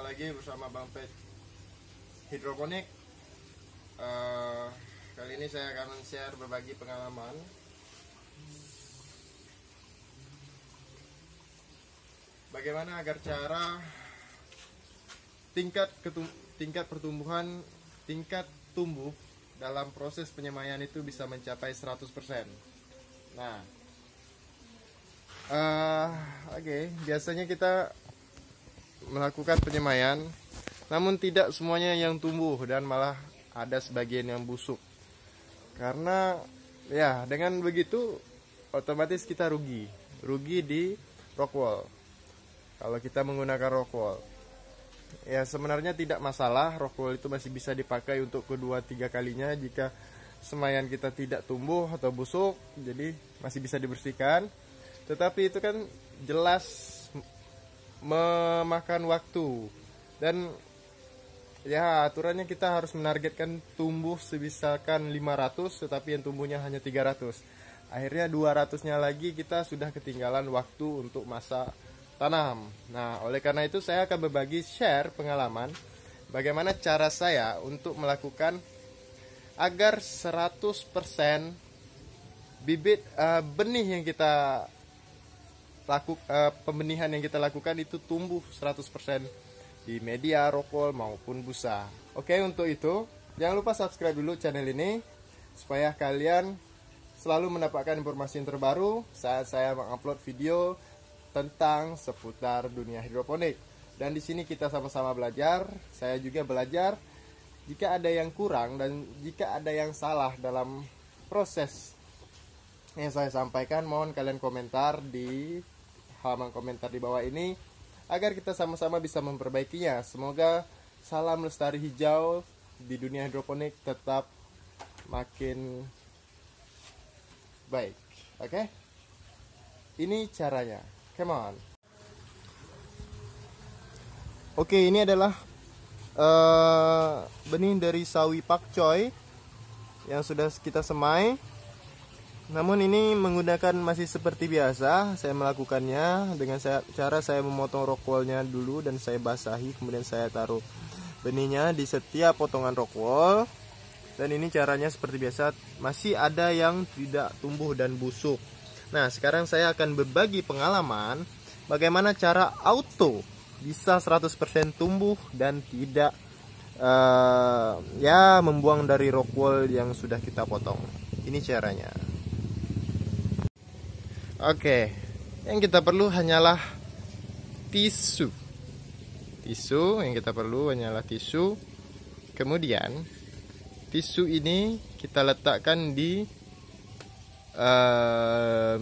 lagi bersama Bang Pet Hidroponik. Kali ini saya akan share berbagi pengalaman bagaimana agar cara tingkat pertumbuhan, tingkat tumbuh dalam proses penyemaian itu bisa mencapai 100%. Nah, biasanya kita melakukan penyemaian, namun tidak semuanya yang tumbuh dan malah ada sebagian yang busuk. Karena ya dengan begitu otomatis kita rugi di rock wall. Kalau kita menggunakan rock wall, ya sebenarnya tidak masalah, rock wall itu masih bisa dipakai untuk kedua tiga kalinya jika semaian kita tidak tumbuh atau busuk, jadi masih bisa dibersihkan. Tetapi itu kan jelas memakan waktu, dan ya aturannya kita harus menargetkan tumbuh sebisakan 500, tetapi yang tumbuhnya hanya 300. Akhirnya 200-nya lagi kita sudah ketinggalan waktu untuk masa tanam. Nah, oleh karena itu saya akan berbagi share pengalaman bagaimana cara saya untuk melakukan agar 100% bibit benih yang kita pembenihan yang kita lakukan itu tumbuh 100% di media rock wall maupun busa. Oke, untuk itu jangan lupa subscribe dulu channel ini supaya kalian selalu mendapatkan informasi yang terbaru saat saya mengupload video tentang seputar dunia hidroponik. Dan di sini kita sama-sama belajar. Saya juga belajar jika ada yang kurang dan jika ada yang salah dalam proses yang saya sampaikan, mohon kalian komentar di halaman komentar di bawah ini agar kita sama-sama bisa memperbaikinya. Semoga salam lestari hijau di dunia hidroponik tetap makin baik. Oke? Ini caranya. Come on. Oke, ini adalah benih dari sawi pakcoy yang sudah kita semai. Namun ini menggunakan masih seperti biasa. Saya melakukannya dengan cara saya memotong rock wall-nya dulu dan saya basahi, kemudian saya taruh benihnya di setiap potongan rock wall. Dan ini caranya seperti biasa, masih ada yang tidak tumbuh dan busuk. Nah, sekarang saya akan berbagi pengalaman bagaimana cara auto bisa 100% tumbuh dan tidak membuang dari rock wall yang sudah kita potong. Ini caranya. Oke, yang kita perlu hanyalah tisu. Yang kita perlu hanyalah tisu. Kemudian tisu ini kita letakkan di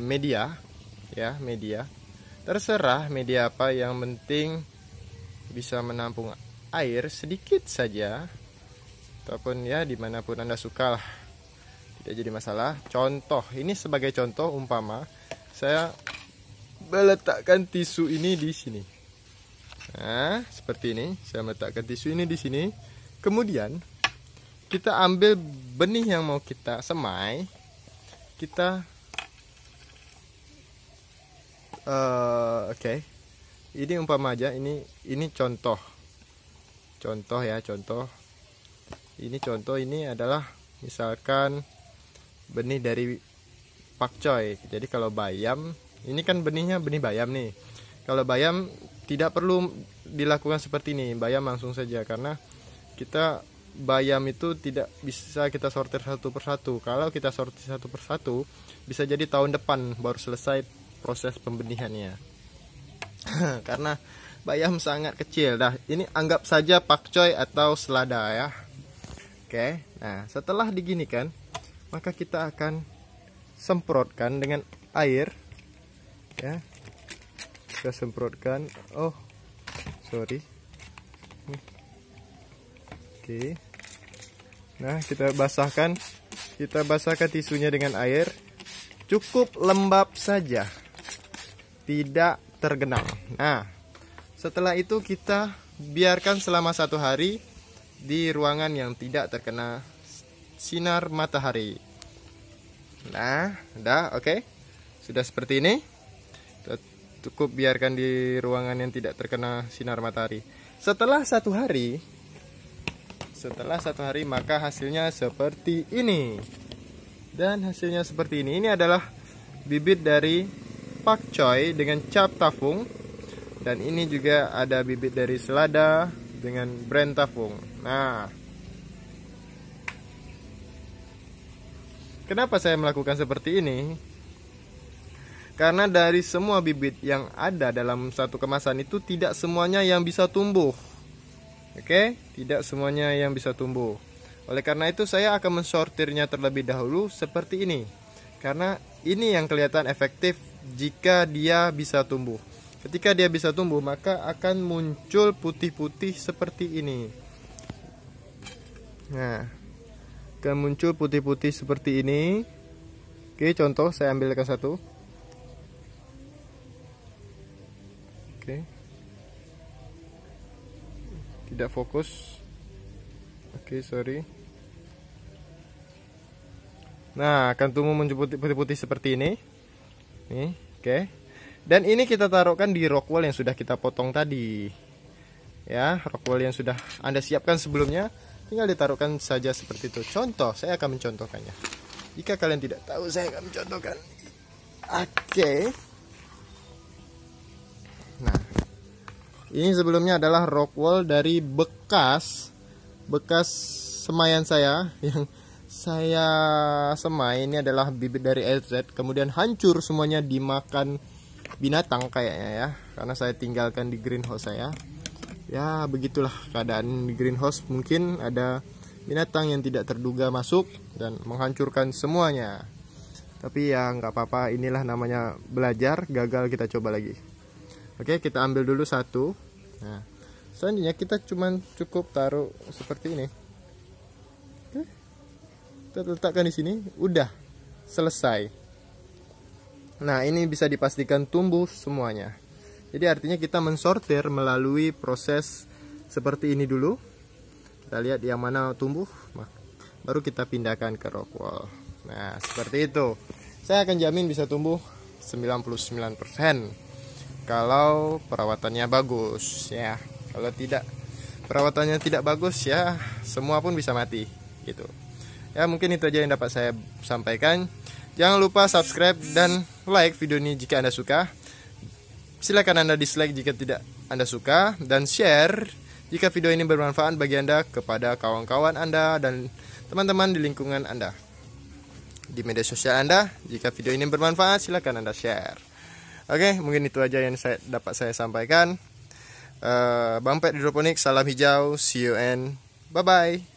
media, ya, media. Terserah media apa, yang penting bisa menampung air sedikit saja, ataupun ya dimanapun Anda suka lah, tidak jadi masalah. Contoh, ini sebagai contoh umpama saya meletakkan tisu ini di sini. Nah, seperti ini, saya meletakkan tisu ini di sini. Kemudian kita ambil benih yang mau kita semai. Kita ini umpama aja, ini contoh ya, contoh. Ini contoh, ini adalah misalkan benih dari pakcoy. Jadi kalau bayam, ini kan benihnya benih bayam nih. Kalau bayam tidak perlu dilakukan seperti ini, bayam langsung saja, karena kita bayam itu tidak bisa kita sortir satu persatu. Kalau kita sortir satu persatu, bisa jadi tahun depan baru selesai proses pembenihannya. Karena bayam sangat kecil. Nah, ini anggap saja pakcoy atau selada ya. Oke, nah setelah diginikan, maka kita akan semprotkan dengan air, ya. Kita semprotkan. Oke. Nah, kita basahkan tisunya dengan air. Cukup lembab saja, tidak tergenang. Nah, setelah itu kita biarkan selama 1 hari di ruangan yang tidak terkena sinar matahari. Nah, udah oke. Sudah seperti ini. Cukup biarkan di ruangan yang tidak terkena sinar matahari. Setelah satu hari maka hasilnya seperti ini. Dan hasilnya seperti ini. Ini adalah bibit dari pakcoy dengan cap tafung. Dan ini juga ada bibit dari selada dengan brand tafung. Nah, kenapa saya melakukan seperti ini? Karena dari semua bibit yang ada dalam satu kemasan itu tidak semuanya yang bisa tumbuh. Oke, tidak semuanya yang bisa tumbuh. Oleh karena itu saya akan mensortirnya terlebih dahulu seperti ini. Karena ini yang kelihatan efektif jika dia bisa tumbuh. Ketika dia bisa tumbuh maka akan muncul putih-putih seperti ini. Nah, akan muncul putih-putih seperti ini. Oke, contoh saya ambilkan satu. Oke. Tidak fokus. Oke, sorry. Nah, akan tumbuh muncul putih-putih seperti ini. Nih, oke. Dan ini kita taruhkan di rock wool yang sudah kita potong tadi. Ya, rock wool yang sudah Anda siapkan sebelumnya, tinggal ditaruhkan saja seperti itu. Contoh, saya akan mencontohkannya. Jika kalian tidak tahu, saya akan mencontohkan. Oke. Nah, ini sebelumnya adalah rock wool dari bekas semaian saya yang saya semai. Ini adalah bibit dari LZ, kemudian hancur semuanya dimakan binatang kayaknya ya, karena saya tinggalkan di greenhouse saya. Ya, begitulah keadaan di greenhouse. Mungkin ada binatang yang tidak terduga masuk dan menghancurkan semuanya. Tapi ya nggak apa-apa, inilah namanya belajar, gagal kita coba lagi. Oke, kita ambil dulu satu. Nah, selanjutnya kita cukup taruh seperti ini. Oke, kita letakkan di sini. Udah selesai. Nah, ini bisa dipastikan tumbuh semuanya. Jadi artinya kita mensortir melalui proses seperti ini dulu. Kita lihat yang mana tumbuh, baru kita pindahkan ke rock wool. Nah, seperti itu. Saya akan jamin bisa tumbuh 99%. Kalau perawatannya bagus ya. Kalau tidak, perawatannya tidak bagus ya, semua pun bisa mati gitu. Ya, mungkin itu aja yang dapat saya sampaikan. Jangan lupa subscribe dan like video ini jika Anda suka. Silakan Anda dislike jika tidak Anda suka, dan share jika video ini bermanfaat bagi Anda kepada kawan-kawan Anda dan teman-teman di lingkungan Anda. Di media sosial Anda, jika video ini bermanfaat silakan Anda share. Oke, mungkin itu aja yang dapat saya sampaikan. Bang Pet Hidroponik, salam hijau, see you and bye-bye.